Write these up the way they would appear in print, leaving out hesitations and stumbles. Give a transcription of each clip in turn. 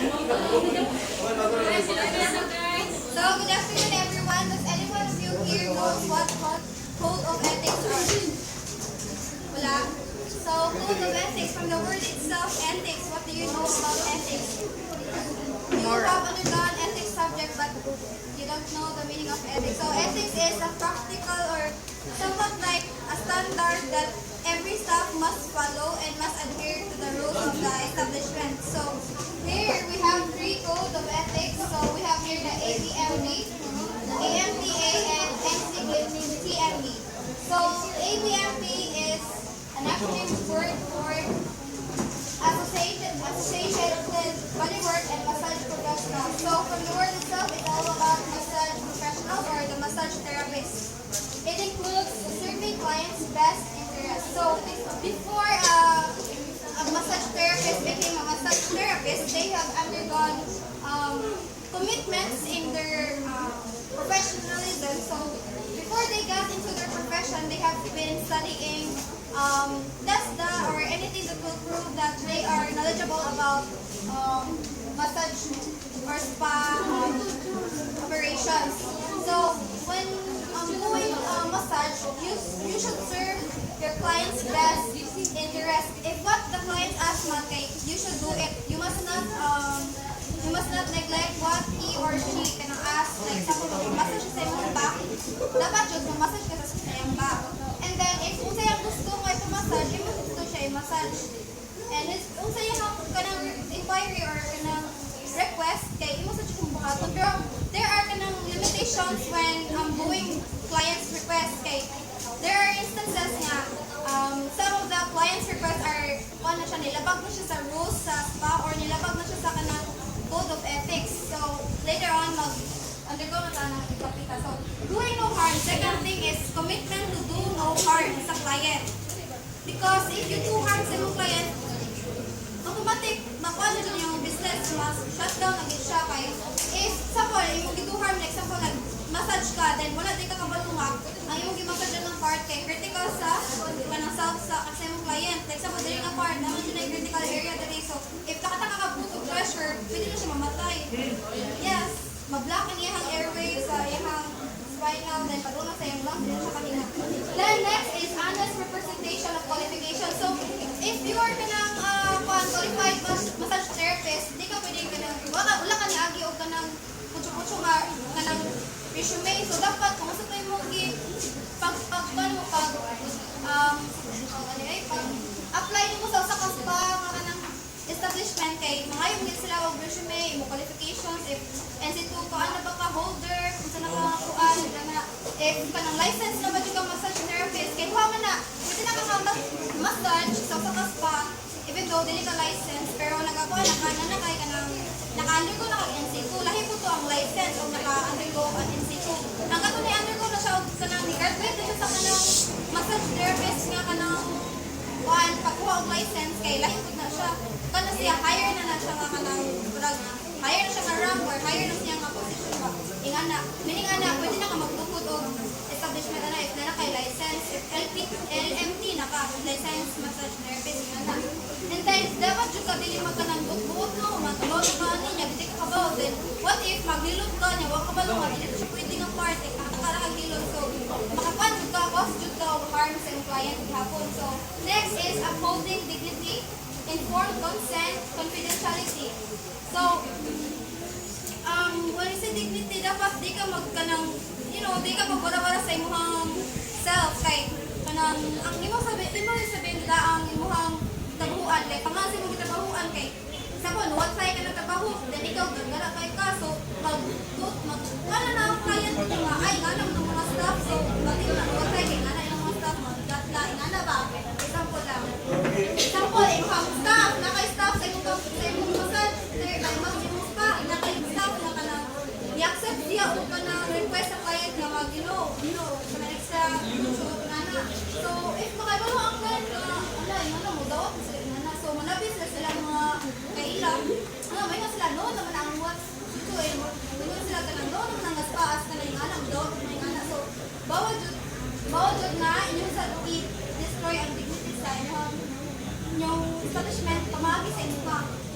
good afternoon, everyone. Does anyone of you here knows what code of ethics are? Wala. So, code of ethics, from the word itself, ethics. What do you know about ethics? You have undergone ethics subject, but you don't know the meaning of ethics. So, ethics is a practical or somewhat like a standard that every staff must follow and must adhere to the rules of the establishment. So, here we have 3 codes of ethics. So, we have here the ABMD, AMTA, and NCTMD. So, ABMD is an acronym word for Associated Bodywork and Massage Professionals. So, from the word itself, it's all about massage professionals or the massage therapists. It includes serving clients' best interests. So, before a massage therapist became a massage therapist, they have undergone commitments in their professionalism. So, before they got into their profession, they have been studying DASDA or anything that will prove that they are knowledgeable about massage or spa operations. So, when doing massage, you should serve your client's best interest. If what the client asks, okay, you should do it. You must not neglect what he or she can ask. Like, example, massage sa imong back, dapat yun, massage ka sa iyong back. And then, if unsay ang gusto mo ito massage, imo gusto siya i-massage. And unsay ang kanang inquiry or kanang request, kay imo sa chukong buhaton. Pero, there are kanang limitations when doing client's request. Kay, there are instances nga, some of the client's requests are, na siya, nilabag na siya sa rules sa spa or nilabag na siya sa kanang code of ethics. So, later on, undergo na tayo ng ipapita. So, doing no harm. Second thing is commitment to do no harm sa client. Because if you do harm sa yung client, automatic, makuha na dyan yung business, mas shutdown na siya kay if, example, yung do harm, like example, nag-massage ka, then wala din ka kabalungag, ang yung gimassage ng part kay critical sa kanang self sa yung client. Like example, dali nga part, naman dyan na yung critical area dali. So, if nakataka pressure, pwede na siya mamatay. Yes, mablock ang iyang airway sa iyang spinal, then padula sa iyang lungs, din siya kanina. Then next is honest representation of qualification. So, if you are kanang qualified massage therapist, di ka pwede kanang, wala ka niagi o kanang kutso-kutso nga, kanang resume. So, dapat, kung asa tayo mong apply mo sa kaspa, nga kanang establishment kay mga yung sila og resume, mo qualifications, if NC2 ko ano ba ka holder, kung saan nakakuan, if kanang license na ba yung massage therapist, kay kuha man na, pwede na ka massage sa spa, even though dili ka license, pero nagakuha na kay kanang naka-undergo na kang NC2, lahi po to ang license o naka-undergo ang NC2. Ang kato na undergo na siya og kanang ni-graduate na siya sa kanang massage therapist nga kanang kuan pagkuha og license kay lahi po na siya. Kana siya higher na siya nga kanang higher na siya nga rank or higher na siya nga position ba. Ingana, meaning ana pwede na ka magtukod og establishment na if na kay license, if LMT na ka license massage therapist ingana. And then dapat jud ka dili magkanang buot no, magkabaw na ka niya dili ka kabaw. Then what if maglilot ka niya wa ka ba no, dili siya pwede nga part kay kakakahilot. So makapan jud ka cause jud ka og harm sa imong client gihapon. So next is upholding dignity, informed consent, confidentiality. So, when you say dignity, dapat di ka magkanang, di ka magbara-bara sa imuhang self. Kay, kanang, ang sabihin nila ang imuhang tabuhan. Like, pangasin mo tabuhan kay, sabon, what say ka na tabaho, then ikaw, gagala kay ka. So, wala na ang client mo nga, ay, nga naman ng mga staff. So, bakit na, what say, kay nga na yung mga staff, magdatla, nga na ba? Example lang. Example, imuhang staff, naka-staff sa imong massage, naka-staff na ka na, i-accept siya o ka na request sa client na mag-ino, na extra, so, if makibalo ang client na, wala, mo daw, so, manabis na sila mga kailang, may nga sila, no, naman ang what, ito eh, may nga sila ka lang, no, naman ang gaspaas ka na yung alam, do, may nga na, so, bawal jud na, inyong sa i-destroy ang dignity sa inyong establishment, pamagi sa inyong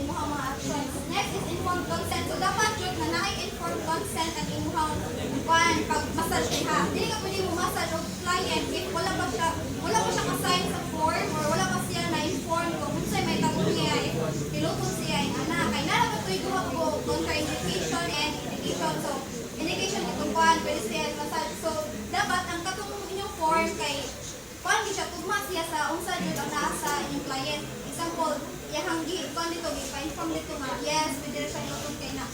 mga actions. Next is informed consent. So dapat jud na naay informed consent ang imong pag massage ha. Dili ka pwede mo massage og client if wala pa siya ka-sign sa form or wala pa siya na-inform kung unsay may tabong niya if piluton siya ana kay nara ba toy duha ko contraindication and indication. So indication itong kuan pwede siya massage. So dapat ang katong inyong form kay kuan di siya tugma siya sa unsa jud ang naa sa inyong client. Example, yahang kuan dito gi-inform dito nga yes pwede ra siya iluton kay na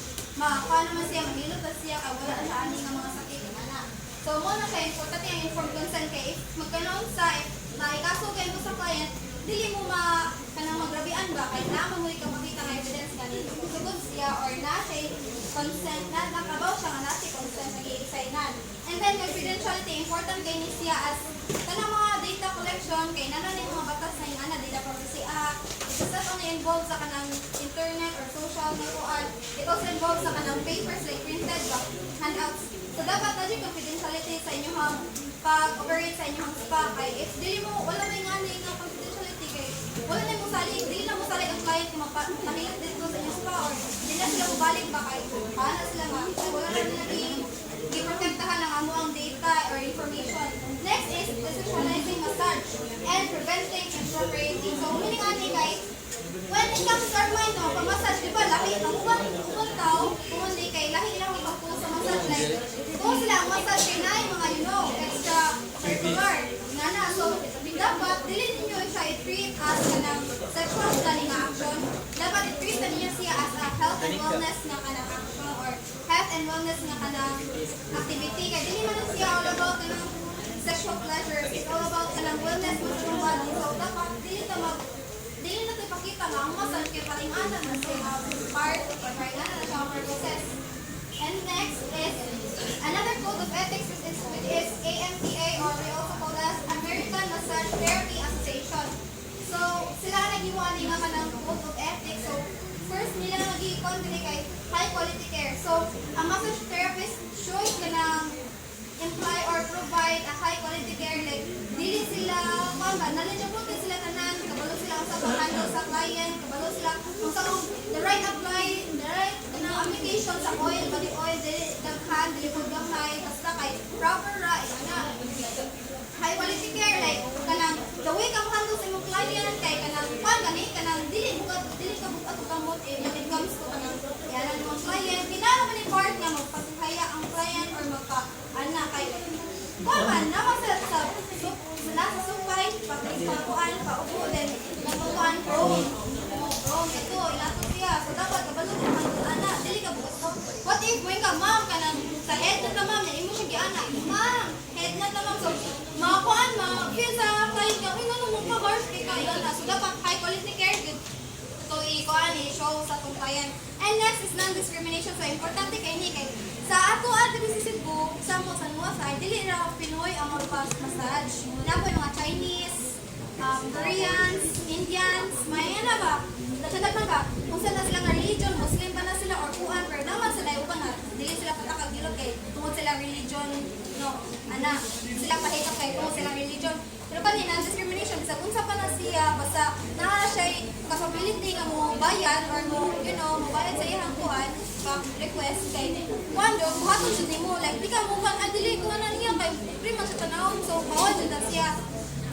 kuan naman siya mahilot pa siya kay wala na siya ani nga mga sakit ana. So mo na siya importante ang informed consent kay if magkanon sa if naikaso kay mo sa client dili mo kanang magrabian ba kay naman mo ikapakita nga evidence ganito sugod siya or na siya consent na nakabaw siya nga nasi consent nag-i-signan. And then confidentiality important kay ni siya as kanang mga data collection kay nanan yung mga batas sa ana data privacy act it also involved sa kanang internet or social network it also involved sa kanang papers like printed ba handouts. So dapat na confidentiality sa inyong pag-operate sa inyong spa kay if dili mo wala may nga nga confidentiality kay wala na mo salig dili na mo salig ang client kung mapahilat dito sa inyong spa or dili na sila mabalik ba kay paano sila nga wala na nila i-protektahan ang amo ang data or information. Next is desexualizing massage and preventing inappropriating. So meaning ani guys when it comes to our mind no pag-massage di ba lahi ang ubang tao kung hindi kay lahi ilang ipag-post sa massage like kung sila ang massage kay naay mga extra circular nga na so dapat dili ninyo siya i-treat as kanang sexual stunning action dapat i-treat na niya siya as a health and wellness nga kanang action or health and wellness nga kanang activity kay dili man siya all about kanang sexual pleasure it's all about kanang wellness mo sa body so dapat dili na ito ipakita nga ang massage kay paringanan na siya part of paringanan na siya ang process. And next is another code of ethics is AMTA or we also call as American Massage Therapy Association. So sila naghiwani nga kanang code of ethics. So first nila nag-i-con kay high quality care. So ang massage therapist should kanang imply or provide a high quality care like dili sila knowledgeable din sila tanan kabalo sila sa pag-handle sa client kabalo sila kung sa the right application sa oil body oil dili daghan dili pud gamay basta kay proper ra ina high quality care like kanang the way ka handle sa imong client kay kanang kanang dili ka bugat og kamot when it comes to kanang yanan mo client kinala man ni part nga magpasihaya ang client or ana kay man naman sa nasa supay pagkuan paupo then nagkuan ito ilato siya so dapat kabalo ka ana dili ka bukas ko what if mo ka ma'am kanang sa head na tamam na imo siya giana ma'am head na tamam so makuan feel sa client ka uy ngano mo pa harsh kay ka so dapat high quality care good to i-show sa tong client. And next is non-discrimination. So, importante kay ni kay sa ato diri sa Cebu, example sa Nuwa side, dili ra Pinoy ang magpa-massage. Napo yung mga Chinese, Koreans, Indians, may ana ba? Dapat man ka, kung saan na sila nga religion, Muslim ba na sila or kuan, pero naman sila uban na, dili sila patakagilot kay tungod sila religion, no, ana, sila pahitok kay tungod sila religion. Pero kanina, discrimination, sa unsa pa na siya, basta na siya capability nga mo bayad or mo, mo bayad sa iyang kuan, request kay Wando, buhaton jud nimo, like di ka mo dili ko na niya kay free man sa tanawon, so bawal jud na siya.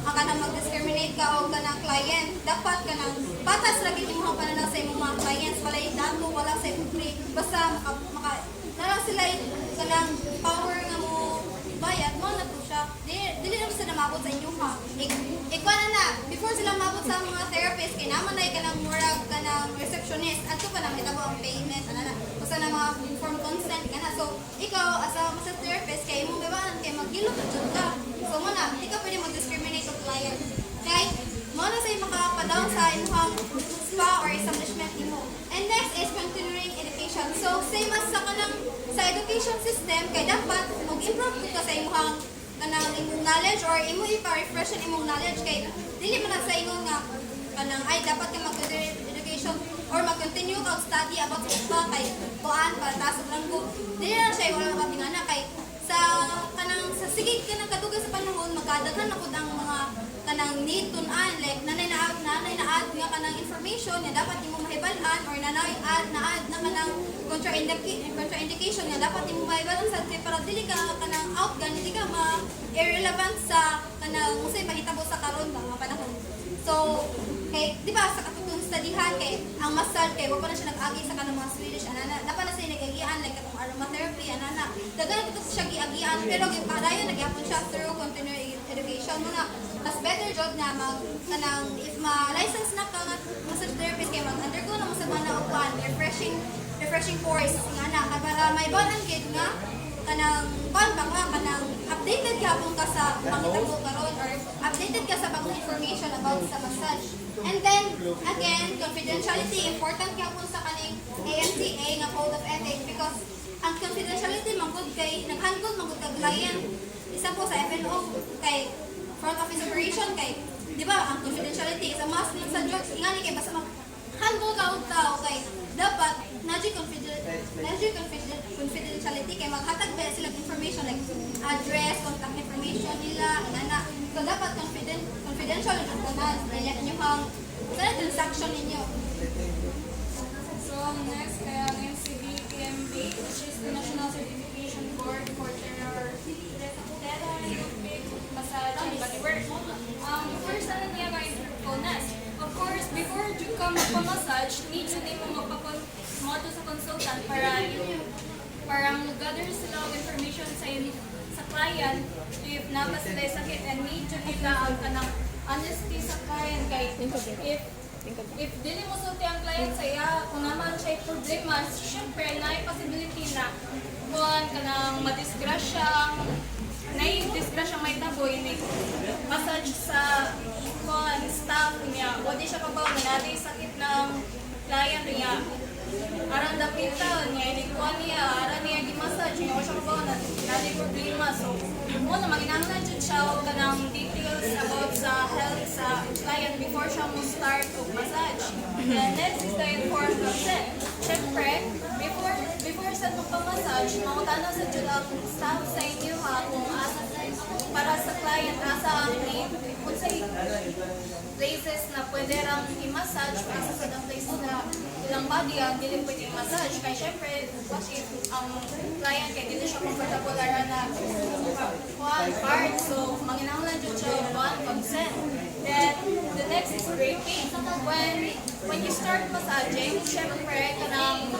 Ang kanang mag-discriminate ka o kanang client, dapat kanang patas lagi imong pananaw sa imong mga clients, wala dato, wala sa imong free, basta nalang sila kanang power nga mo bayad mo na to siya. Dili naman sila mabot sa inyo ha. Ikaw na before sila mabot sa mga therapist, kay naman na kanang murag kanang receptionist, ato pa na may tabo ang payment, basta na mga informed consent ka na. So, ikaw as a massage therapist, kay imong gawaan, kay maghilot na dyan ka. So, muna, hindi ka pwede mag-discriminate sa client. Kay, mo na sa'yo makapadaw sa imong spa or establishment mo. And next is continuing education. So, same as sa kanang sa education system, kay dapat mag-improve ka sa imong kanang imong knowledge or imo ipa-refresh ang imong knowledge kay dili man na sa ingon nga kanang ay dapat ka mag-continue education or mag-continue ka study about sa spa kay kuan para taas og ranggo. Dili na siya wala matingana kay sa kanang sa sige kanang kadugay sa panahon magkadaghan na pud ang mga kanang need tun-an like nanay na add nga kanang information nga dapat nimo mahibalan or nanay na add na kanang contraindication nga dapat nimo mahibalan sa para dili ka kanang outgun dili ka irrelevant sa kanang unsay mahitabo sa karon ba nga panahon. So kay di ba sa katutong studyhan kay ang massage kay wa pa na siya nag-agi sa kanang mga Swedish anana dapat na siya nag-agian like katong aromatherapy anana daghan ito siya giagian pero gipadayon nagyapon siya through continuing education muna mas better job na mag kanang if ma-license na ka nga massage therapist kay mag-undergo na mo sa mga upan refreshing course nga na para may banan gid nga kanang ban ba nga kanang updated gyapon ka sa pangitabo karon or updated ka sa bagong information about sa massage. And then again, confidentiality important gyapon sa kaning AMCA nga code of ethics because ang confidentiality mangod kay naghandle mangod kag client isa po sa FNO kay front office operation kay di ba ang confidentiality is a must sa jobs ingani kay basta mag handle ka og tao kay dapat confidentiality kay maghatag ba sila information like address, contact information nila inana so dapat confidential yung tanan nila inyo hang sa transaction ninyo. So next kaya ang NCB-PMB which is the National Certification Board for Therapeutic Massage and Bodywork. First ano niya mga interponas. Of course, before you come magpa-massage, need yun din mo magpapamoto sa consultant para gather sila ng information sa client if napa sila sakit and need yun nila ang kanang honesty sa client kay if dili mo sulti ang client sa iya kung naman siya problema, syempre na possibility na kung kanang madisgrasyang may taboy ni massage sa kon staff niya o di siya kabaw na natin sakit ng client niya aran dapitan niya ilikuan niya aran niya gi-massage niya o siya kabaw na natin problema so muna maginahanglan dyan siya o kanang details about sa health sa client before siya mo start o massage. And next is the informed consent. Siyempre, before sa magpamassage, mautana sa dyan ang staff sa inyo ha kung asa para sa client asa ang kung sa places na pwede rang i-massage asa sa the place na ilang body ang dili pwede i-massage kaya syempre kasi ang client kaya dili siya comfortable ara na one part so manginahanglan dyan siya one consent. Then the next is breaking. When you start massaging, syempre kanang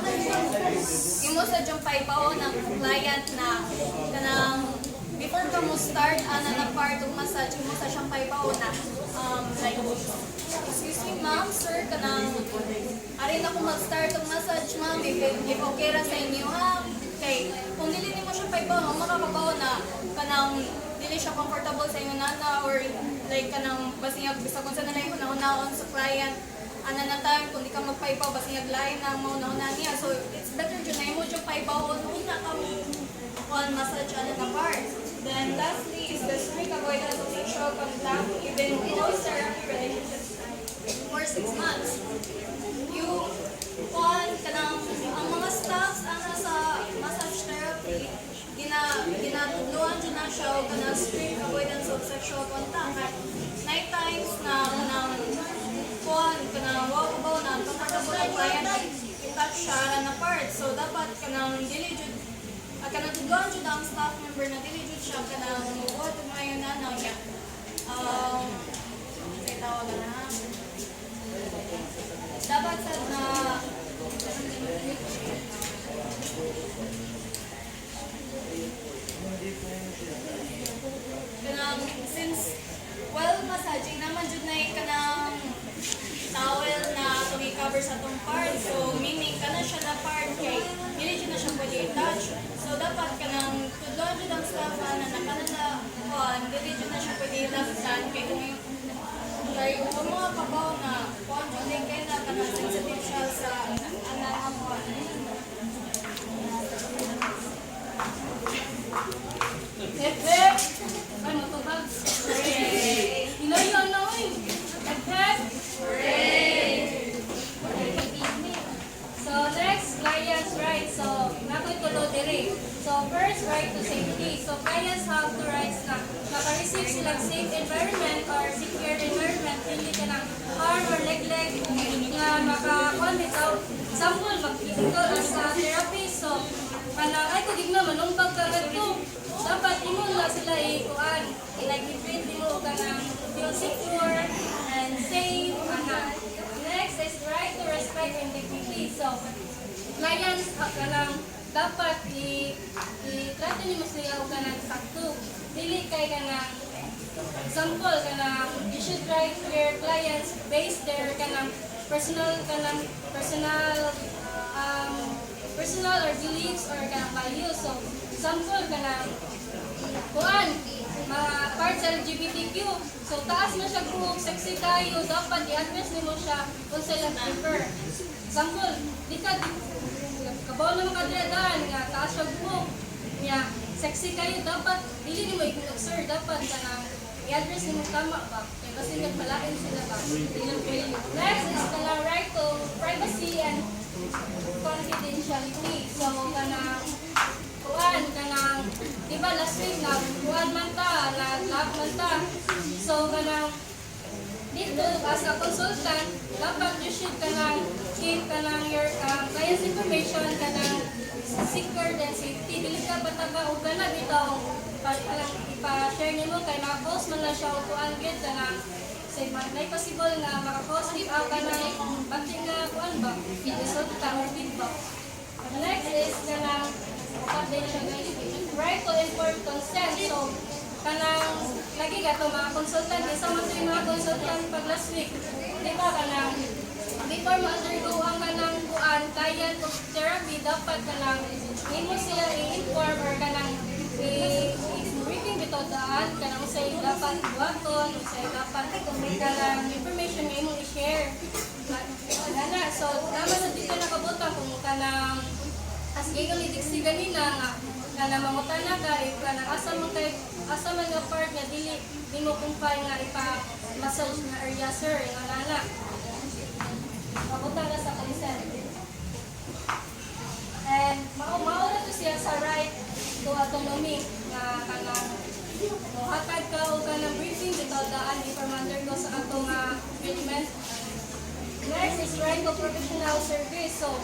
imo sa dyan paibaw ng client na kanang before ka mo start na part ng massage mo sa siyang paibaw na like excuse me ma'am sir kanang arin ako mag-start ng massage ma'am if okay ra sa inyo ha kay kung dili nimo siya paibaw mo makababaw na kanang dili siya comfortable sa inyo nana or like kanang basing bisa kung sa nalay una-unaon sa client ana na time kung di ka magpaibaw basing lain na mauna-una niya so it's better jud na imo jud paibaw una ka one massage ana na part. Then lastly is the strict avoidance of sexual contact even in all therapy relationships for 6 months. You kanang ang mga staffs ana sa massage therapy ginatudloan dyan na siya o kanang strict avoidance of sexual contact at night times na kanang wakabaw na comfortable ang client i-touch siya na part so dapat kanang dili jud kanang tudloan jud ang staff member na dili jud siya kanang what mayo na niya say tawag na dapat sa na kanang since while massaging naman jud na kanang towel na itong i-cover sa itong part so meaning kana siya na part kay dili jud na siya pwede i-touch so dapat kanang tudloan jud ang staff na nakana na dili jud na siya pwede i-laftan kay kung mga kabaw na kung jud kay na kanang sensitive siya sa anak mo ano to ba? Ilayon na oy. So next client's rights. So, nakoy tulo diri. So, first, right to safety. So, clients have the rights na maka-receive silang safe environment or secure environment, hindi ka ng harm or neglect nga makakuha bitaw. Example, mag-physical as a therapist. So, kanang ay kung na manumpag ka ganito, dapat imo na sila ikuan, i-treat mo ka ng feel secure and safe. Next is right to respect and dignity. So, clients kanang dapat i-trato nimo sila og kanang sakto. Dili kay kanang example kanang you should try to your clients base their kanang personal or beliefs or kanang values. So, example kanang kuan mga parts LGBTQ. So, taas na siya group, sexy kayo, dapat i-address nimo siya kung sila prefer. Example, di ka kabaw na makadredan nga taas siya group. Nga, sexy kayo, dapat dili nimo i-ignore, sir, dapat kanang i-address nimo tama ba? Kaya kasi nagpalain sila ba? Next is kanang right to privacy and confidentiality. So, kanang kuan kanang di ba last week na kuan man ta, lab man ta. So, kanang dito as a consultant, dapat you should kanang keep kanang your client's information kanang secure and safety. Dili ka bataga og kana bitaw ipa-share nimo kay na-post man na siya og kuan gyud kanang say man possible nga maka-post ka kanang bating nga kuan ba resulta or feedback. Next is kanang right to informed consent. So, kanang lagi ka ito mga consultant, isa man ito yung mga consultant pag last week. Di ba kanang before ma-undergo ang kanang kuan, client of therapy, dapat kanang hindi sila i-inform or kanang i-briefing bitaw daan, kanang usay dapat buhaton, usay dapat kanang information nga imong i-share. So, naman na dito nakabutang kung kanang as gigong idiksi ganina nga kanang mangutana ka if kanang asa man nga part nga dili mo kumpay nga ipa-massage na area sir nga nana. Pabuta na sa consent. And mao na to siya sa right to autonomy nga kanang hatag ka o kanang briefing bitaw daan before undergo sa atong treatment. Next is right to professional service. So,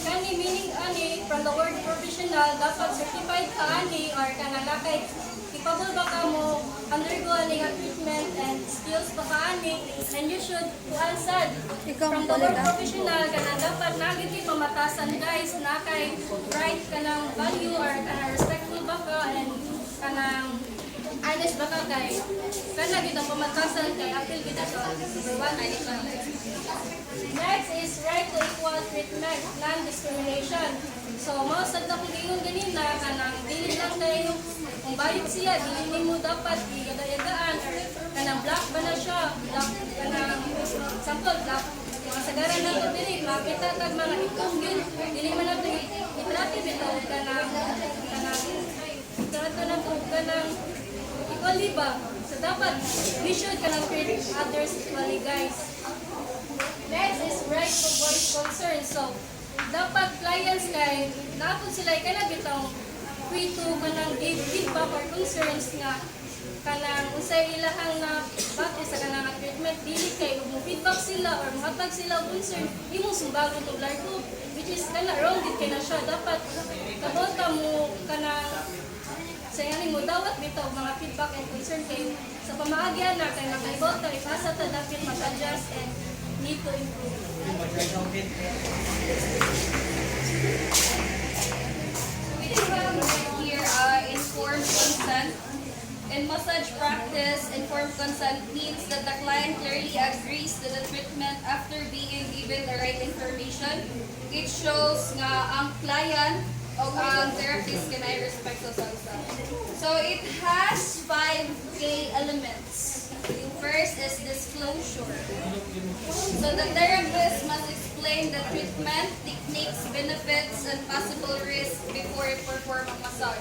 kani meaning ani from the word professional, dapat certified ka ani or kanang nakay capable ba ka mo undergo ani nga treatment and skills pa ka ani, and you should answer from the word professional kanang dapat nagiti pamatasan guys nakay right kanang value or kanang respectful ba ka and kanang honest ba ka kay kana gid ang pamatasan kay apil gid sa number 1 ani ka. Next is right to equal treatment, non-discrimination. So, mga sadda kong ingon ganina, kanang dili lang kayo, kung bayot siya, dili mo dapat i-yada-yadaan, or kanang black ba na siya, black, kanang, sample, black, mga sagaran na ito dili, makita kag mga ikong yun, dili man na ito itrati bito, kanang, itrato na ito, kanang, equally ba? So, dapat, we should kanang treat others equally, guys. Next is right to voice concern. So, dapat clients kay dapat sila kana bitaw free to kanang give feedback or concerns nga kanang unsay ilahang na bako sa kanang treatment dili kay ug feedback sila or mohatag sila og concern imong sumbagon og largo which is kana wrong gid kay na siya dapat kabota mo kanang sa yaning mo dawat bitaw mga feedback and concern kay sa pamaagyan na kay nakaibot ta ipasa ta dapat mag-adjust and need to improve. We have here informed consent. In massage practice, informed consent means that the client clearly agrees to the treatment after being given the right information. It shows nga ang client o ang therapist can I respect sa salsa. So it has 5 key elements. First is disclosure. So the therapist must explain the treatment, techniques, benefits, and possible risks before you perform a massage.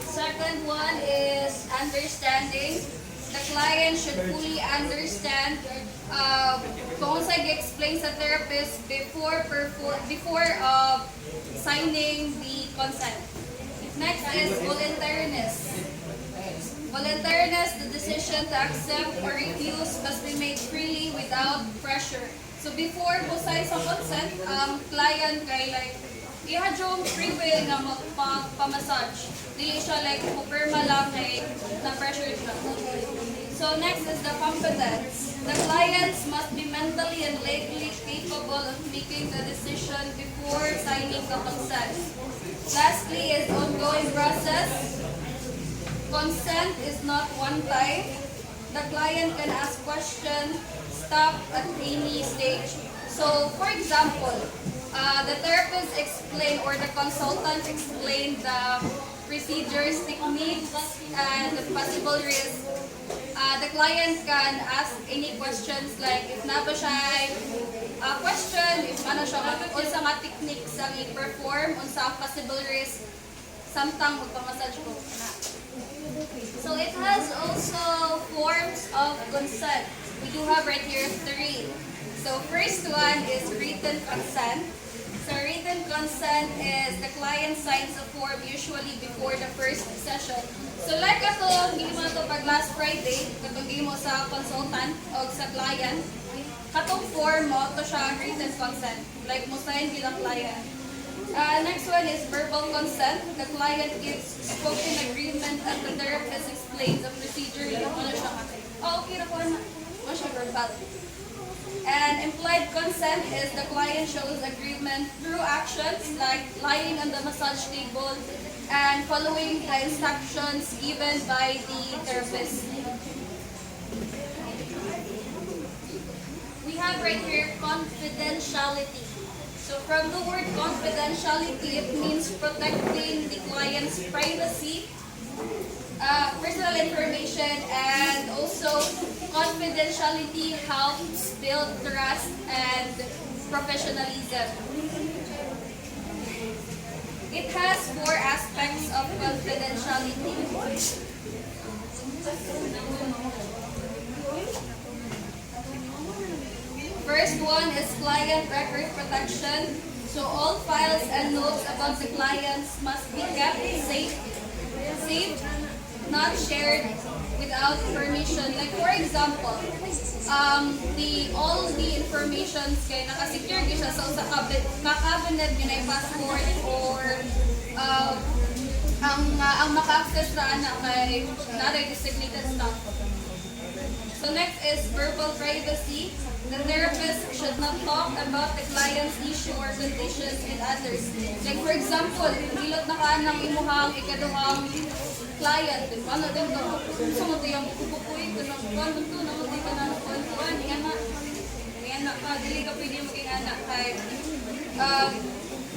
Second one is understanding. The client should fully understand kung saan i-explain sa therapist before signing the consent. Next is voluntariness. Voluntariness, the decision to accept or refuse must be made freely without pressure. So before po sign sa consent, client kay like iha yung free will nga magpa-massage. Dili siya like pupirma lang kay na-pressure siya. So next is the competence. The clients must be mentally and legally capable of making the decision before signing the consent. Lastly is ongoing process. Consent is not one time. The client can ask questions, stop at any stage. So, for example, the therapist explained or the consultant explained the procedures, techniques, and the possible risks. The client can ask any questions like if na ba siya question, if ano siya, unsa nga techniques ang i-perform, unsa ang possible risk, samtang magpamassage ko na. So it has also forms of consent. We do have right here 3. So first one is written consent. So written consent is the client signs a form usually before the first session. So like ato, hindi mo ito pag last Friday, katong mo sa consultant o sa client, katong form mo, ito siya written consent. Like mo sign bilang client. Next one is verbal consent. The client gives spoken agreement and the therapist explains the procedure. Ano siya ka? Oh, okay na ko na. Ano siya verbal. And implied consent is the client shows agreement through actions like lying on the massage table and following the instructions given by the therapist. We have right here confidentiality. So from the word confidentiality, it means protecting the client's privacy, personal information, and also confidentiality helps build trust and professionalism. It has 4 aspects of confidentiality. First one is client record protection. So all files and notes about the clients must be kept safe, not shared without permission. Like for example, all the information kay naka-secure siya sa cabinet yun ay passport or ang maka-access na anak kay naray designated staff. So next is verbal privacy. The therapist should not talk about the client's issue or conditions with others. Like for example, hilot na ka ng imuhang ikaduhang client, ano din to? Gusto mo ito yung kukukuy, ano to, namuti ka na ng kuwan, yan na ka, dili ka pwede maging anak kay,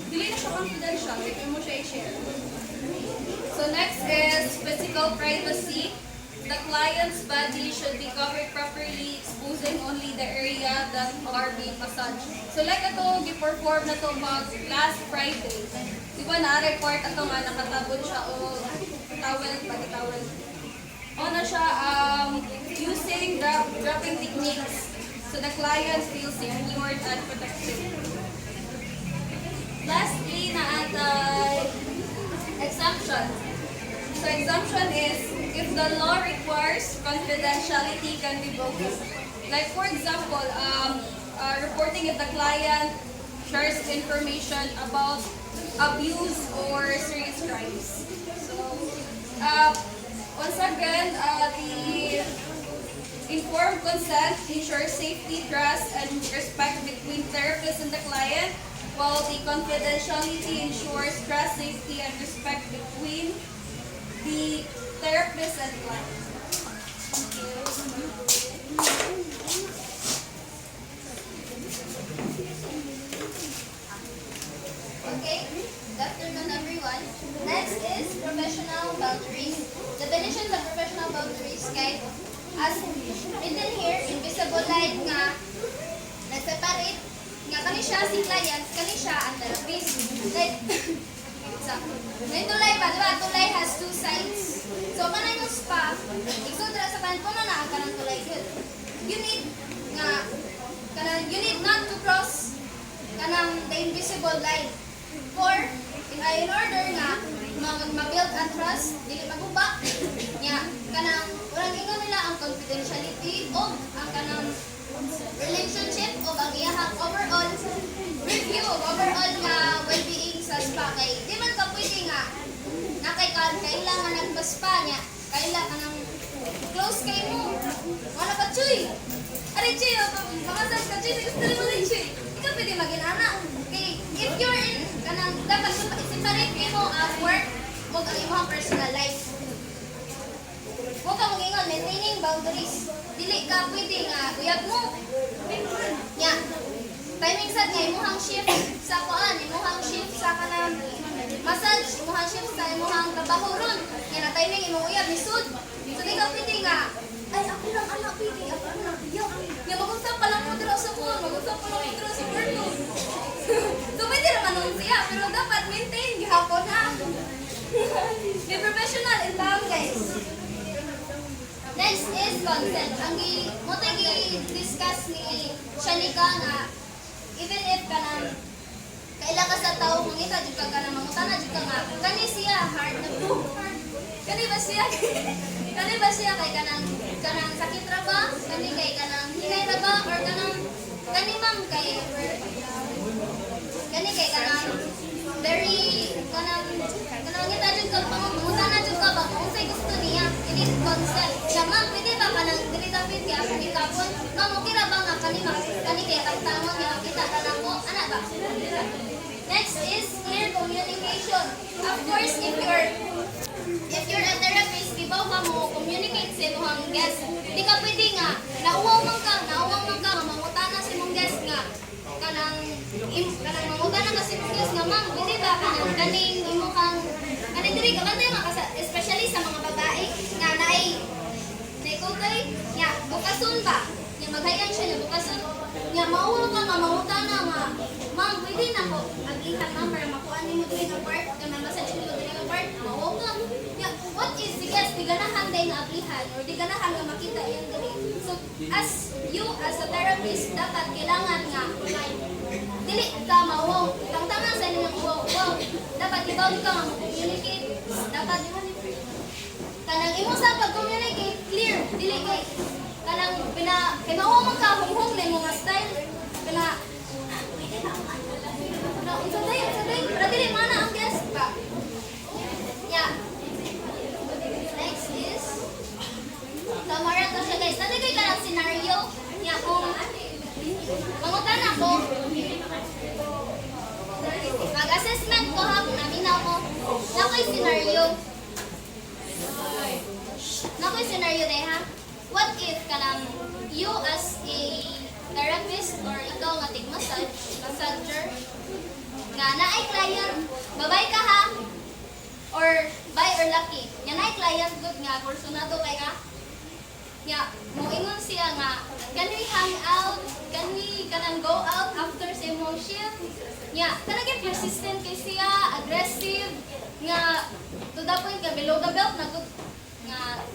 dili na siya confidential, pwede mo siya i-share. So next is physical privacy. The client's body should be covered properly, exposing only the area that are being massaged. So like ito, gi-perform na ito mag last Friday. Di ba na-report ito nga, nakatabon siya o towel. O na siya, using the dropping techniques so the client feels secured and protected. Lastly, na exemption. So exemption is if the law requires confidentiality can be broken. Like for example, reporting if the client shares information about abuse or serious crimes. So once again, the informed consent ensures safety, trust, and respect between therapist and the client, while the confidentiality ensures trust, safety, and respect between the therapist and client. Okay, good afternoon everyone. Next is professional boundaries. Definitions of professional boundaries kay as written here, invisible line nga nag-separate nga kani siya si client, kani siya ang therapist. Like, may tulay ba? Diba? Tulay has 2 sides. So, kanang yung spa, iksudra sa kanan, kung na ang kanang tulay yun. You need not to cross kanang the invisible line. in order nga ma-build ang trust, dili maguba, nya kanang urang ingon nila ang confidentiality o ang kanang relationship o ang iyahang overall review o overall nga well-being sa spa kay di man ka pwede nga na kailangan nagpa-spa niya kailangan kanang close kay mo wala ka chuy ari chuy mamasas ka chuy gusto mo rin chuy ikaw pwede maging anak okay if you're in kanang dapat separate mo ang work o ang imong personal life. Huwag ka mag-ingon, maintaining boundaries. Dili ka pwede nga, uyab mo. Nya, timing sad nga, imuhang shift sa kuan, imuhang shift sa kanang massage, imuhang shift sa imuhang trabaho ron. Nya na timing imong uyab, lisod. So di ka pwede nga, ay ako lang anak pwede, ako lang yaw. Nya mag-usap pa lang mo dito sa kuan, mag-usap pa lang mo dito sa kwarto. So pwede naman nun siya, pero dapat maintain, gihapon ha. Be professional in town, guys. Next is consent. Ang mo discuss ni Shanika nga even if kanang kaila ka sa tao mangita jud ka kanang mangutana jud ka nga kani siya hard na po. Kani ba siya kay kanang sakit ra ba? Kani kay kanang hinay ra ba or kani ma'am kay kanang very kanang ngita jud ka mangutana jud ka ba kung unsay gusto niya. It is consent. Ya ma'am, pwede ba kanang dili dapat kay ako gikapon? Ma'am, okay ra ba nga kani kay tagtangon nga kita ka nako? Ana ba? Next is clear communication. Of course, if you're a therapist, gibaw ka mo communicate sa imong guest. Di ka pwede nga nauwaw man ka nga mangutana sa imong guest nga kanang mangutana ka sa imong guest nga ma'am, pwede ba kanang kaning imong kaning diri ka bantay mga especially sa mga babae nga naay kutoy nya bukason ba nya maghayan siya na bukason nya maulo ka nga mangutana nga ma'am pwede na ko agihan ma'am para makuha nimo diri nga part kana massage nimo diri nga part mao ka nya what is the guest di ganahan day nga ablihan or di ganahan nga makita yan diri so as you as a therapist dapat kailangan nga dili ka mao tangtangan sa inyong wow dapat ikaw ka nga mo-communicate dapat kanang imo sa pag-communicate clear dili kay kanang kay mao man ka hunghong na imong style kana unsa day para dili mana ang guest ba yeah next is kamara to siya guys dali kay kanang scenario nya kung mangutana ko mag-assessment ko ha kung naminaw ko na ko'y scenario day ha what if kanang you as a therapist or ikaw nga massager nga naay client babay ka ha or bi or lucky nga naay client good nga kursunado kay ka nya mo ingon siya nga can we hang out can we kanang go out after sa imong shift nya talaga persistent kay siya aggressive nga to the point nga below the belt na good nga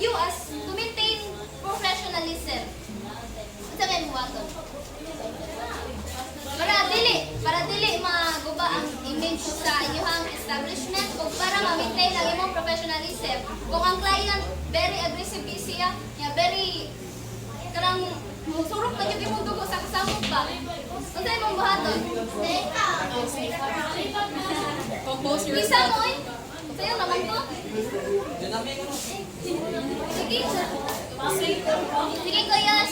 you as to maintain professionalism unsa may mo ato para dili maguba ang image sa inyong establishment o para ma-maintain ang imong professionalism kung ang client very aggressive siya very karang musurok na yung imong dugo sa kasamot ba unsa imong buhaton Compose your isa mo sayo naman ko sige kayas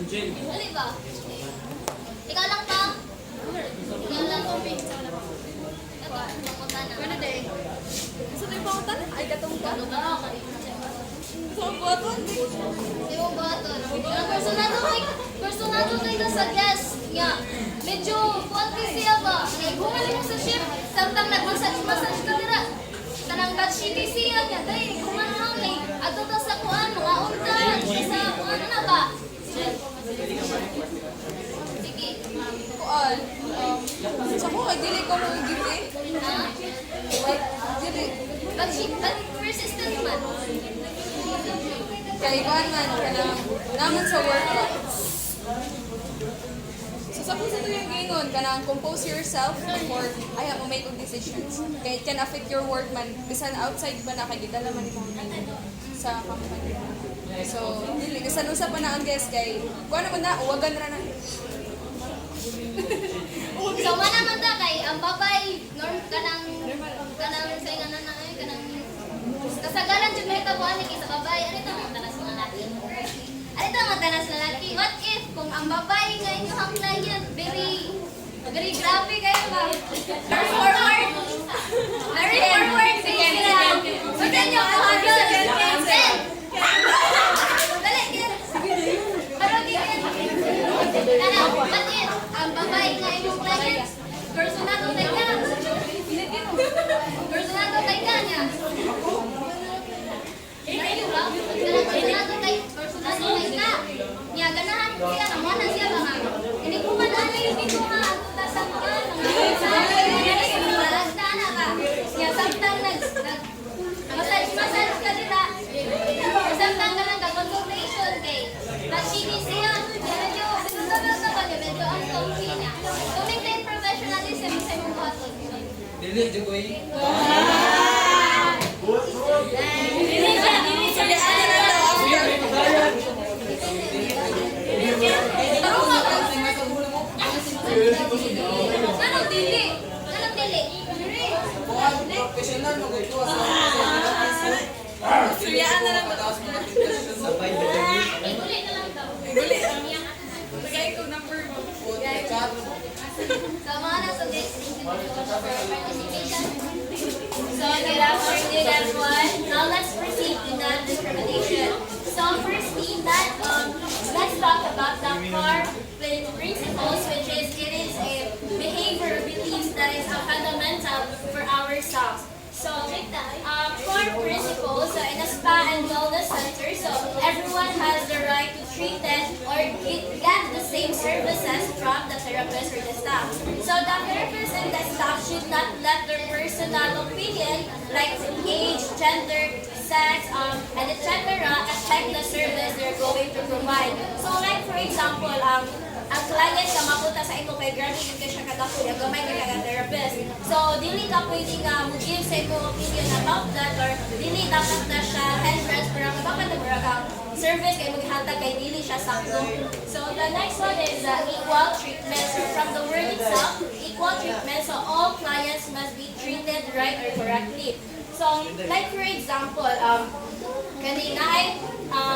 dali ba ikaw lang pa ito pangutana gana day so tayo pangutana ay gatong ka so buhaton yung buhaton personado kay ka sa guest nga medyo konti siya ba bumalik mo sa shift samtang nag-massage ka nila kanang bad-shitty siya nga dahil kumanang may ato ta sa kuan mga unta sa kuan na ba sige kuan. Sa ko ay dili ko mo giti. ha Dili. bad persistent man Kay kuan man kanang naman sa work. ingon kanang compose yourself before ay mo make of decisions. Kay it can affect your work man bisan outside ba na kay gidala man imong sa company. So, dili bisan usa pa na ang guest kay kuan naman na uwagan ra na. So mana man ta kay ang babay norm kanang sa inganan na kanang kasagaran jud mahitabuan ni sa babay ano ta mga tanas mga lalaki. Ano ta mga tanas na lalaki? What if kung ang babay nga inyong client very grabe kayo ba? Very forward. Very forward. So then yung dali din. Pero di what if ang babay nga inyong client personado tayo ka. Personado tayo ka niya. Personado tayo ka. Niya, ganahan ko siya. Namuanan siya ba nga. Hindi ko man ano yung dito nga. Tasan ka. Malagdaan na ka. Niya, samtang massage ka nila. Samtang ka lang ka-consultation kay. Nag-finish siya. Medyo, sa medyo ang comfy niya. So, maintain professionalism sa imong buhaton. Dili, Jugoy. Anong dili? Anong dili? Professional mo kayo. Suryaan na lang Sabay na kami. Igulit na lang daw. Bagay ko number mo. So, mga nasa this, thank you for participation. So, good afternoon, everyone. Now, let's proceed to the discrimination. So, firstly, let's talk about the core principles, which is, it is a behavior beliefs that is fundamental for ourselves. So, core principles, so in a spa and wellness center, so everyone has the right to treat it or get the same services from the therapist or the staff. So, the therapist and the staff should not let their personal opinion, like age, gender, sex, and etc., affect the service they're going to provide. So, like for example, ang client ka mapunta sa imo kay grabe yun ka siya kadako yung gamay ka therapist. So, dili ka pwede nga mag-give sa imo opinion about that or dili dapat na siya hindrance para mabaka na kang service kay maghatag kay dili siya sakto. So, the next one is equal treatment. So, from the word itself, equal treatment. So, all clients must be treated right or correctly. So, like for example, kanina ay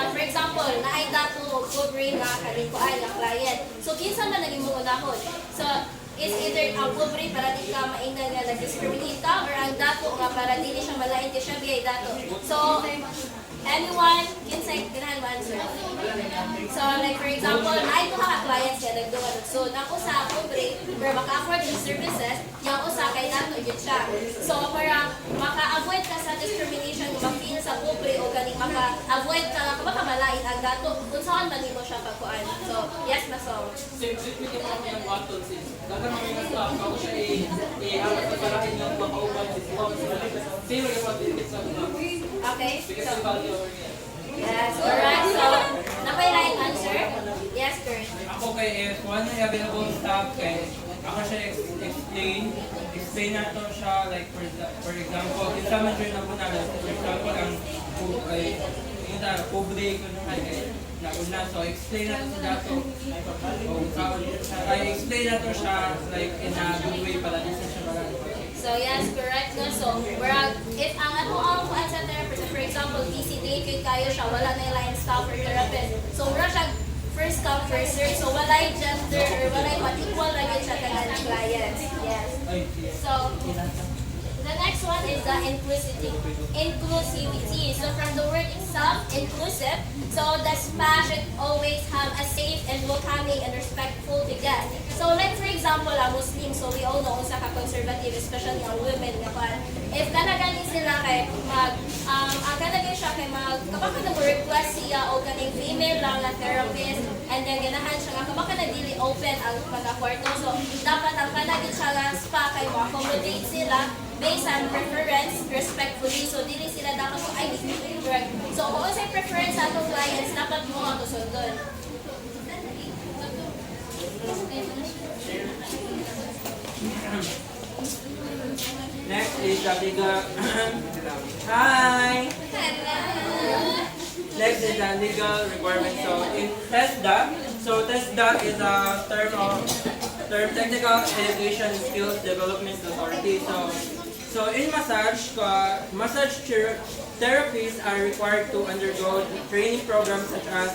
for example, naay dato good brain nga kanin ko ay nga client. So kinsa man naging mo unahon. So is either ang good brain para di ka maingnan nga nag-discriminate ka or ang dato nga para di siya malain di siya biyay dato. So anyone kinsay ganahan mo answer. So like for example, naay duha ka clients nga nagduha so nako sa good brain pero maka-afford yung services, yung usa kay nato gyud siya. So para maka-avoid ka sa discrimination nga ma-feel sa pobre o ganing maka-avoid ka nga makamalain ang dato kung saan man nimo siya pagkuan. So yes na so. Siyempre, hindi mo yung button sis. Dagan mo yung staff. Ako siya i-alat sa parahin ng makauban. Sino yung pag-ibig sa mga? Okay? Because So, of value over here. yes, alright. So, napay right answer? Yes, Kurt. Ako kay F1 ay available staff kay ako siya explain nato siya like for example kinsa man join ako na for example ang yung pobre ko na kay nauna so explain nato sa dato I explain nato siya like in a good way para di siya marami. So, yes, correct no? So, if ang ano ang kuan sa therapist, for example, PCD, kung kayo siya, wala na yung line staff or therapist. So, wala siya first come, first serve. So, wala yung gender or wala yung equal na yun siya tagal ng clients. Yes. So, the next one is the inclusivity. So, from the word itself, inclusive, so the spa should always have a safe and welcoming and respectful to guests. So, like for example, a Muslim, so we all know sa ka-conservative, especially ang women nga pa. If kanaganin sila kay ang kanaganin siya kay kapag ka nag-request siya o kaning female lang na therapist, and then ganahan siya nga kapag ka nag-dili open ang pagka-kwarto. So, dapat ang kanagin siya nga spa kay mo-accommodate sila based on preference, respectfully. So, dili sila dapat mo, ay, correct. So, kung sa preference sa atong clients, dapat mo nga kusundon. Next is the legal. Hi. Next is the legal requirement. So in TESDA is a term technical education skills development authority. So in massage therapists are required to undergo training programs such as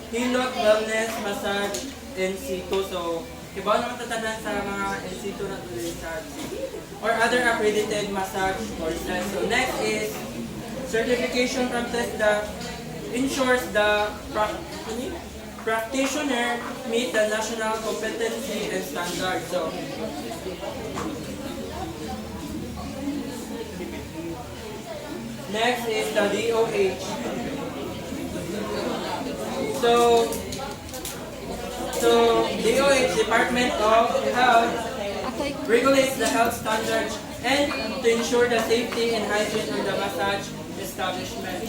Hilot Wellness Massage in situ. So iba naman tatanan sa mga in situ na tuloy sa or other accredited massage courses. So next is certification from TESDA ensures the practitioner meet the national competency and standards. So next is the DOH. So DOH, Department of Health, regulates the health standards and to ensure the safety and hygiene of the massage establishment.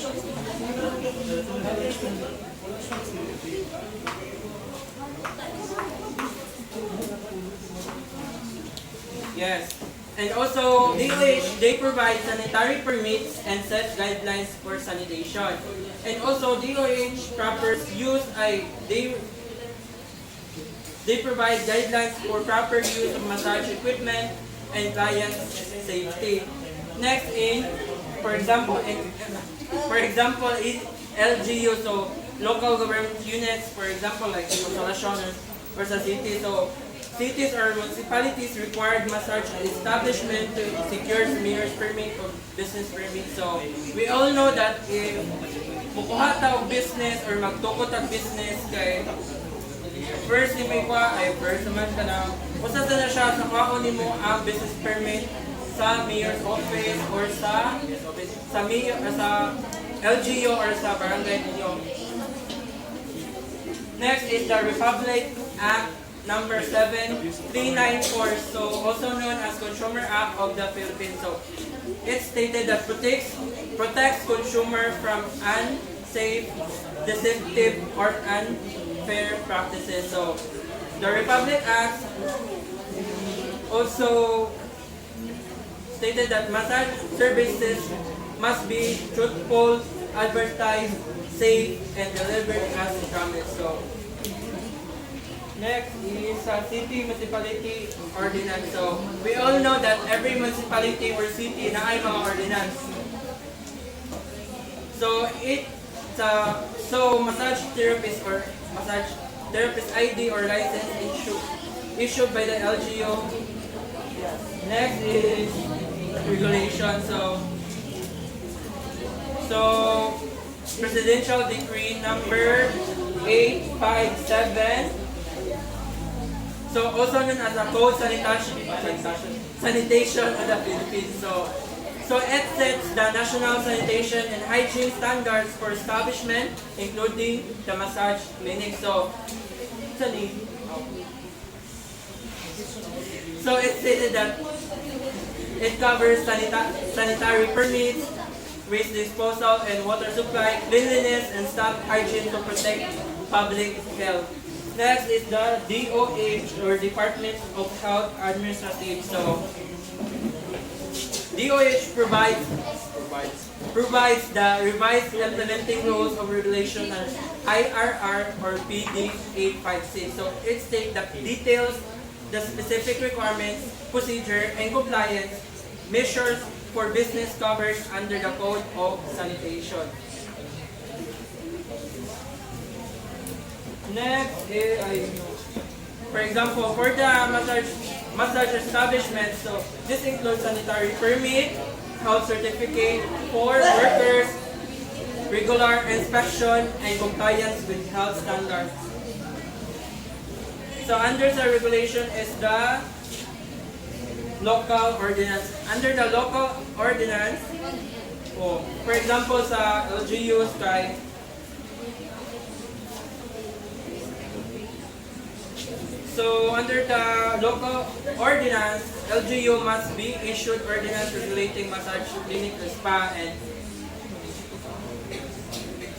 Yes. And also, DOH, they provide sanitary permits and set guidelines for sanitation. And also, DOH proper use, they provide guidelines for proper use of massage equipment and client safety. Next for example, in LGU, so local government units, for example, like Consolacion or sa city. So cities or municipalities required massage establishment to secure mayor's permit or business permit. So we all know that if mukuha ta og business or magtukot ang business kay first ni may kwa ay first naman ka na usa na siya sa kuhaon nimo ang business permit sa mayor's office or sa mayor sa LGU or sa barangay ninyo. Next is the Republic Act number 7394, so also known as Consumer Act of the Philippines. So it stated that protects consumer from unsafe, deceptive, or unfair practices. So the Republic Act also stated that massage services must be truthful, advertised, safe, and delivered as promised. So next is city municipality ordinance. So we all know that every municipality or city na ay mga ordinance. So massage therapist or massage therapist ID or license issued by the LGU. Next is regulation. So Presidential Decree number 857. So also known as a Code Sanitation of the Philippines. So it sets the national sanitation and hygiene standards for establishment, including the massage clinic. So it stated that it covers sanitary permits, waste disposal and water supply, cleanliness and staff hygiene to protect public health. Next is the DOH or Department of Health Administrative. So DOH provides the revised implementing rules of regulation as IRR or PD 856. So it states that details the specific requirements, procedure, and compliance measures for business covered under the Code of Sanitation. Next is, for example, for the massage establishment, so this includes sanitary permit, health certificate for workers, regular inspection, and compliance with health standards. So under the regulation is the local ordinance. Under the local ordinance, for example, sa LGUs kay so under the local ordinance, LGU must be issued ordinance regulating massage clinic or spa. And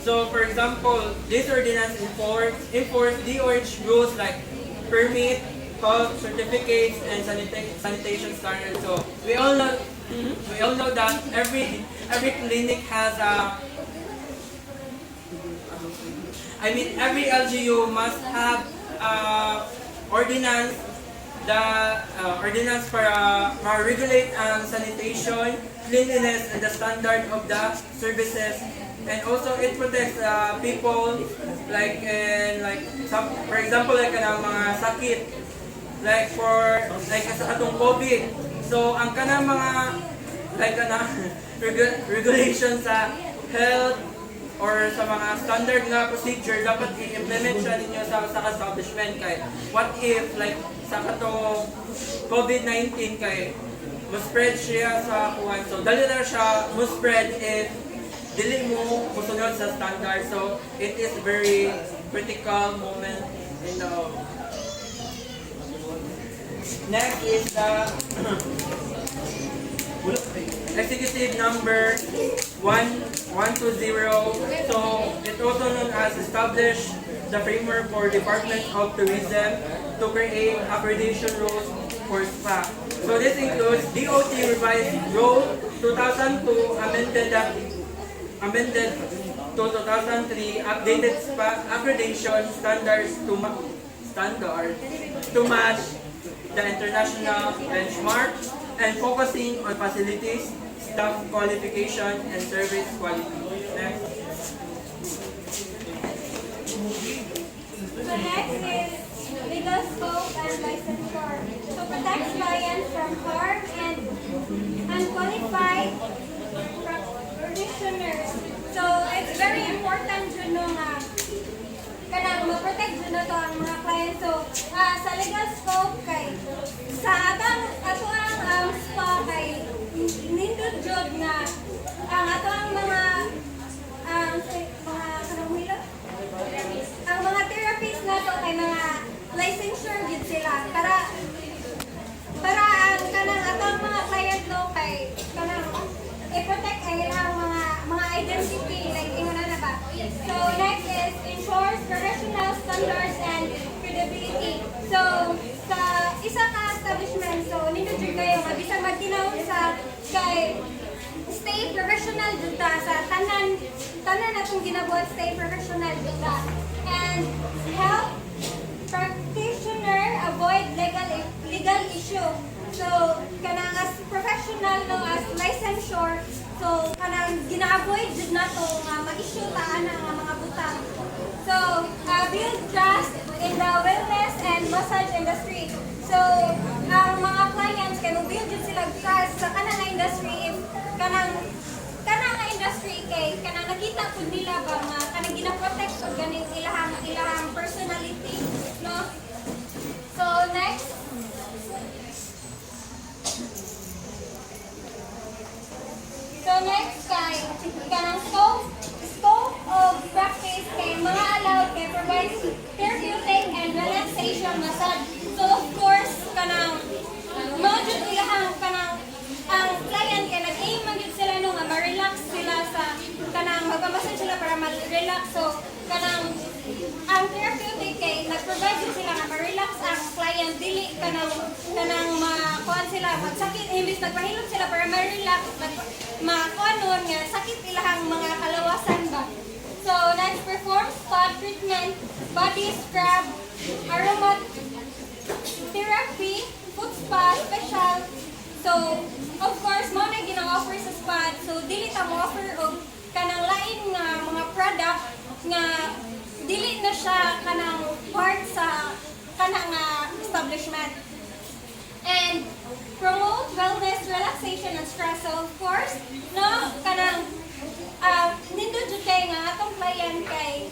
so for example, this ordinance enforce DOH rules like permit, health certificates and sanitation standards. So we all know that every clinic has a, every LGU must have ordinance, the ordinance para regulate ang sanitation, cleanliness, and the standard of the services. And also it protects people like for example like mga sakit like sa atong COVID. So ang kanang mga regulation sa health or sa mga standard nga procedure dapat i-implement siya ninyo sa establishment kay what if like sa katong COVID-19 kay mo-spread siya sa kuwan. So dali na siya mo-spread if dili mo musunod sa standard. So it is very critical moment in the next is the executive number 1120. So it also known as establish the framework for Department of Tourism to create accreditation rules for SPA. So this includes DOT revised Rule 2002 amended to 2003 updated SPA accreditation standards to match the international benchmark and focusing on facilities, staff qualification, and service quality. Next. So next is legal scope and licensure. So protects clients from harm and unqualified practitioners. So it's very important to know nga kanang ma-protect dyan na to ang mga clients. So sa legal scope kay sa ato ang spa kay nindot jud nga ang ato ang mga kanang hilo ang mga therapists na to kay mga licensure gid sila para ang kanang ato ang mga client no kay kanang i-protect ang ilang mga identity like ingon na ba. So next is ensures professional standards and credibility. So sa isa ka establishment, so nindot jud kayo nga bisag magtinaw sa kay stay professional jud ta sa tanan atong ginabuhat, stay professional jud ta. And help practitioner avoid legal issue. So kanang as professional no as licensure, so kanang gina-avoid jud nato nga ma-issue ta ana nga mga butang. So build trust in the wellness and massage industry. So ang mga clients kay mo-build jud sila trust sa kanang industry if kanang industry kay kanang nakita pud nila ba nga kanang gina-protect pud ganing ilahang personality, no? So next. So next kay kanang scope of practice kay mga allowed kay provide therapeutic and relaxation massage. So of course kanang module ilahang kanang ang client kay nag-aim man gyud sila no nga ma-relax sila sa kanang magpa-massage sila para ma-relax. So kanang ang therapeutic kay nag-provide gyud sila nga ma-relax ang client dili kanang makuan sila magsakit imbis nagpahilom sila para ma-relax makuanon nga sakit ilahang mga kalawasan ba. So next perform spa treatment, body scrub, aroma therapy, foot spa special. So of course mo na gina-offer sa spa, so dili ta mo offer og kanang lain nga mga product nga dili na siya kanang part sa kanang establishment. And promote wellness, relaxation, and stress. So of course, no, kanang nindot jud kay nga atong client kay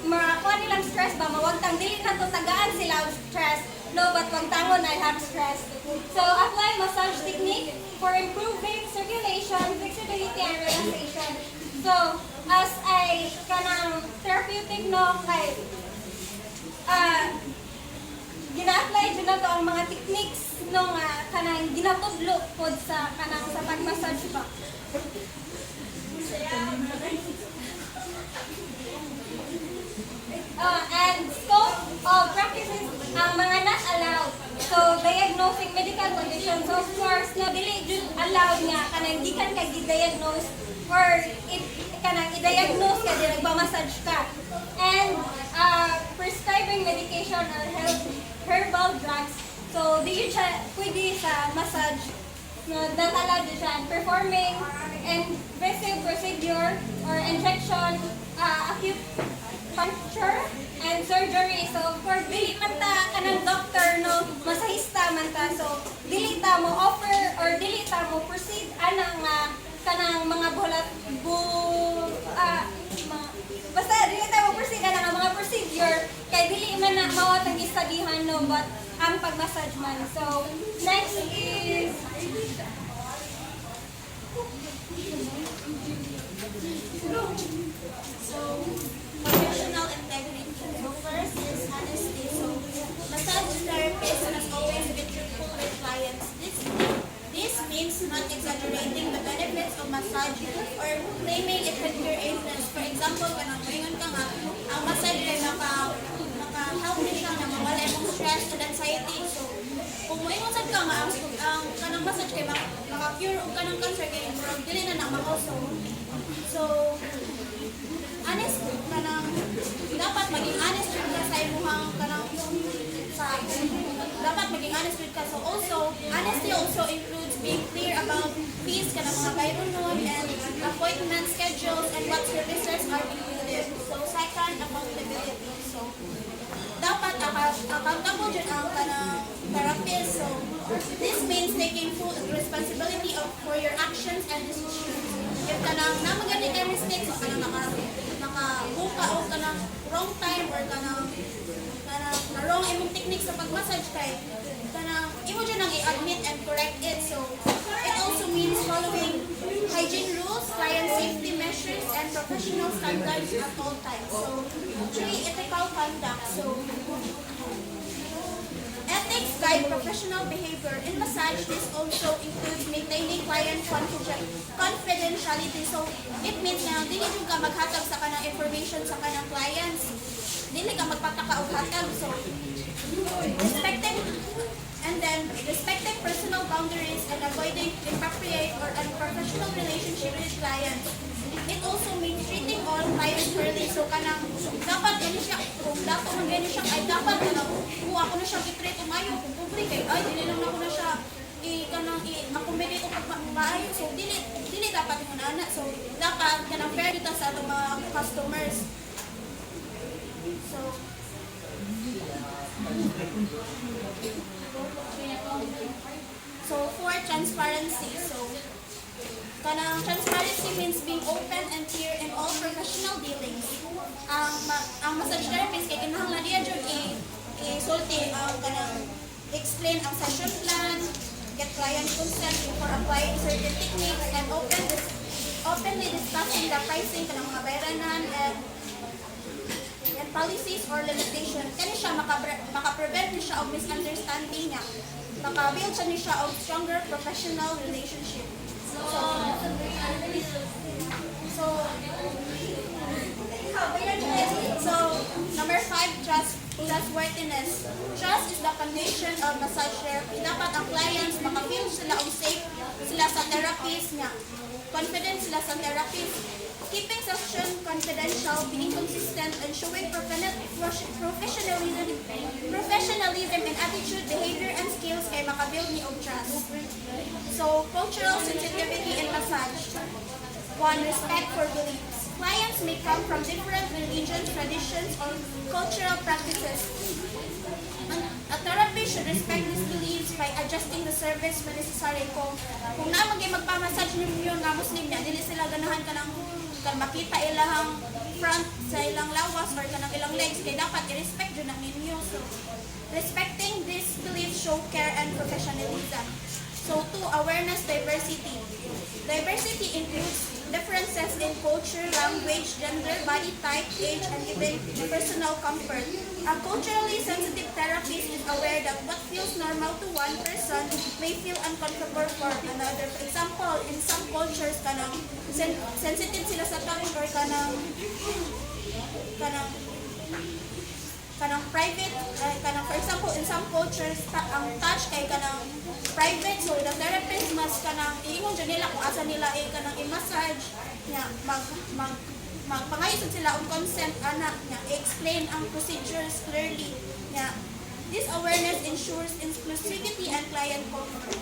marakuha nilang stress ba, mawagtang dili na to tagaan sila og stress. No, but wag tangon I have stress. So apply massage technique for improving circulation, flexibility, and relaxation. So as ay kanang therapeutic no kay gina-apply jud na to ang mga techniques no nga kanang ginatudlo pod sa kanang sa pag-massage ba. And scope of practices ang mga not allowed. diagnosing medical conditions. So, of course, no, dili jud allowed nga kanang gikan ka gi-diagnose or kanang i-diagnose ka dili nagpa-massage ka. And prescribing medication or herbal drugs. So, di yun siya pwede sa massage. No, that allowed din siya. And performing invasive procedure or injection, acute puncture, and surgery. So, of course, dili man ta kanang doctor, no, masahista man ta. So, dili ta mo offer or dili ta mo proceed anang kanang mga basta dili ta mo proceed anang mga procedure kay dili man na mawat ang gistudihan, no, but ang pag-massage man. So, next is Professional integrity. So first is honesty. So massage therapists must always be truthful with clients. This means not exaggerating the benefits of massage or claiming it can cure illness. For example, kanang moingon ka nga, ang massage kay naka-help din siya na mawala imong stress and anxiety. So kung moingon sad ka nga ang kanang massage kay maka-cure og kanang cancer kay dili na mako. So honest kanang dapat maging honest jud ka sa imong kanang dapat maging honest jud ka. So also honesty also includes being clear about fees kanang mga bayron nun and appointment schedules and what services are included. So second, accountability. So dapat accountable jud ang kanang therapist. So this means taking full responsibility for your actions and decisions. If kanang namagani kay mistakes, kanang nakabuka o kanang wrong time or kanang wrong imong technique sa pag-massage kay kanang imo dyan ang i-admit and correct it. So it also means following hygiene rules, client safety measures, and professional standards at all times. So 3, ethical conduct. So ethics guide professional behavior. In massage, this also includes maintaining client confidentiality. So, it means na dili jud ka maghatag sa kanang information sa kanang clients. Dili ka magpataka og hatag. So, respecting personal boundaries and avoiding inappropriate or unprofessional relationship with clients. It also means treating all clients fairly. So kanang dapat gani siya kung dapat man gani siya ay dapat kanang kung ako na siya i-treat umayo kung pobre kay ay dili lang ako na siya i-accommodate o pagmaayo. So dili dapat mo na. So dapat kanang fair kita sa atong mga customers. So for transparency. So kanang transparency means being open and clear in all professional dealings. Ang massage therapist kay kinahanglan niya jud i-sulti ang kanang explain ang session plan, get client consent before applying certain techniques, and openly discussing the pricing kanang mga bayranan and policies or limitations. Kani siya maka-prevent ni siya og misunderstanding niya. Maka-build siya og stronger professional relationship. So number 5, trustworthiness. Trust is the foundation of massage therapy. Dapat ang clients maka-feel sila og safe sila sa therapist niya. Confident sila sa therapist. Keeping session confidential, being consistent, and showing professionalism in attitude, behavior, and skills kay makabuild ni og trust. So, cultural sensitivity in massage. 1, respect for beliefs. Clients may come from different religions, traditions, or cultural practices. A therapist should respect these beliefs by adjusting the service when necessary. Kung na magpamassage ninyo nga Muslim niya, dili sila ganahan ka ng makita ilang front sa ilang lawas or kanang ilang legs, kaya dapat i-respect yun ang ninyo. So, respecting these beliefs show care and professionalism. So, 2, awareness, diversity. Diversity includes differences in culture, language, gender, body type, age, and even personal comfort. A culturally sensitive therapist is aware that what feels normal to one person may feel uncomfortable for another. For example, in some cultures, kanang sensitive sila sa touch or kanang private, for example, in some cultures, ang touch kay kanang private, so the therapist mas kanang iingon dyan nila kung asa nila kanang i-massage, nga, magpangayos sila ang consent, anak, nga, i-explain ang procedures clearly, nga, this awareness ensures inclusivity and client comfort.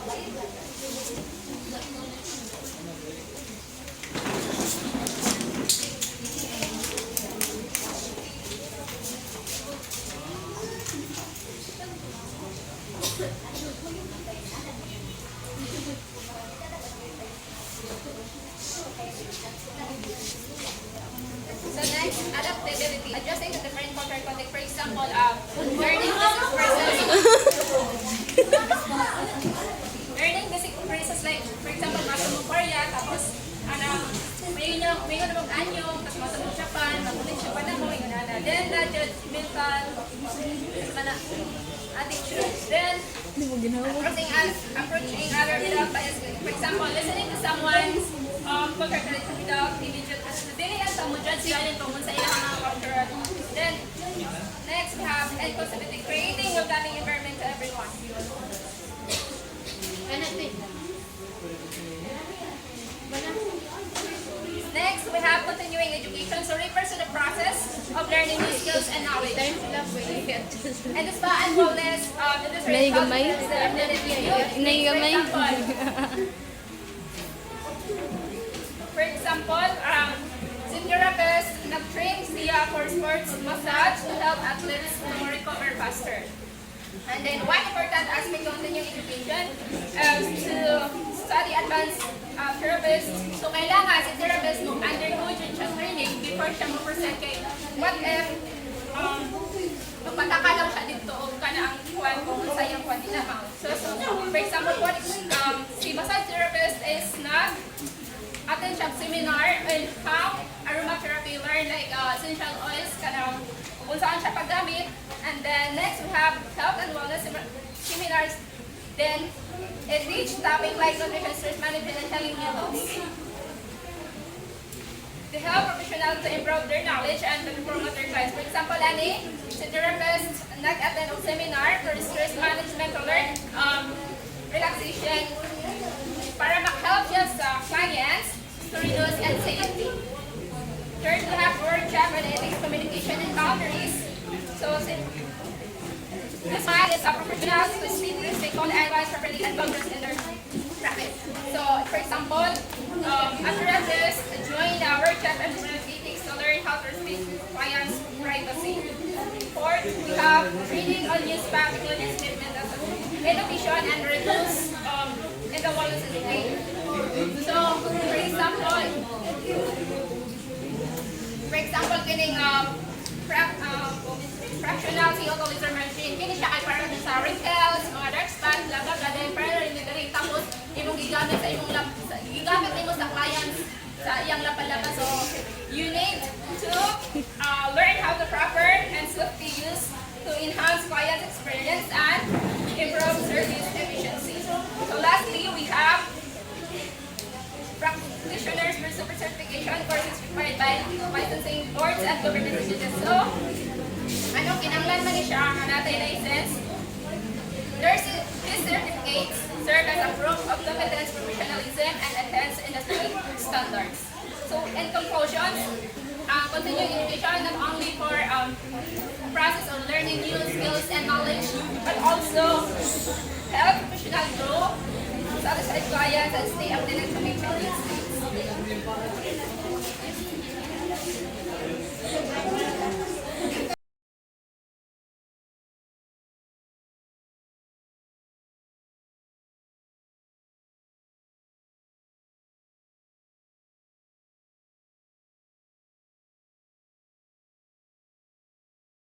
So next, adaptability. Adjusting to different cultural context. For example, learning basic phrases like, for example, masuk mo Korea, tapos, may nga namang anyo, tapos masuk mo Japan, magulit Japan na mo, yung nana. Then, judgmental, attitude. Then, approaching other without bias. For example, listening to someone's culture without immediate dili ang tamo judge galing tungkol sa ilang mga cultural. Then, next we have inclusivity, creating a welcoming environment to everyone. Next, we have continuing education. So refers to the process of learning new skills and knowledge. And the spa and wellness, for example, si therapist nag-train siya for sports massage to help athletes to recover faster. And then one important aspect of continuing education is to study advanced therapist. So kailangan si therapist mo undergo siya training before siya mo-present kay what if magpataka lang siya dito o kana ang kuwan kung sayang kuwan din naman. So for example, si massage therapist is attend siya seminar on how aromatherapy learn like essential oils kanang kung saan siya paggamit. And then next we have health and wellness seminars. Then it reach topic like nutrition, stress management, and telling new laws. To help professionals to improve their knowledge and to promote their clients. For example, si therapist nag-attend ng seminar for stress management to learn relaxation para mag-help siya sa clients to reduce anxiety. Third, we have workshop on ethics, communication, and boundaries. So, this one is a professional to speak with stakeholder advice properly and boundaries in their practice. So, for example, a therapist joined a workshop and ethics to learn how to respect clients' privacy. Fourth, we have reading on news facts, including statement of education and reviews in the wellness education. So, for example, kining fractional CO2 machine, kini siya ay para sa wrinkles, mga dark spots, labag, then para rin rin tapos imong gigamit sa imong gigamit nimo sa clients sa iyang lapad-lapad. So, you need to learn how to proper and swiftly use to enhance client experience and improve service efficiency. So lastly, we have practitioners for super certification courses required by licensing boards and government agencies. So, kinanglan man ni siya ang natin license. These certificates serve as a proof of competence, professionalism, and adherence industry standards. So, in conclusion, continuing education not only for process of learning new skills and knowledge, but also help professional grow, satisfy clients, and stay updated to meet changing needs.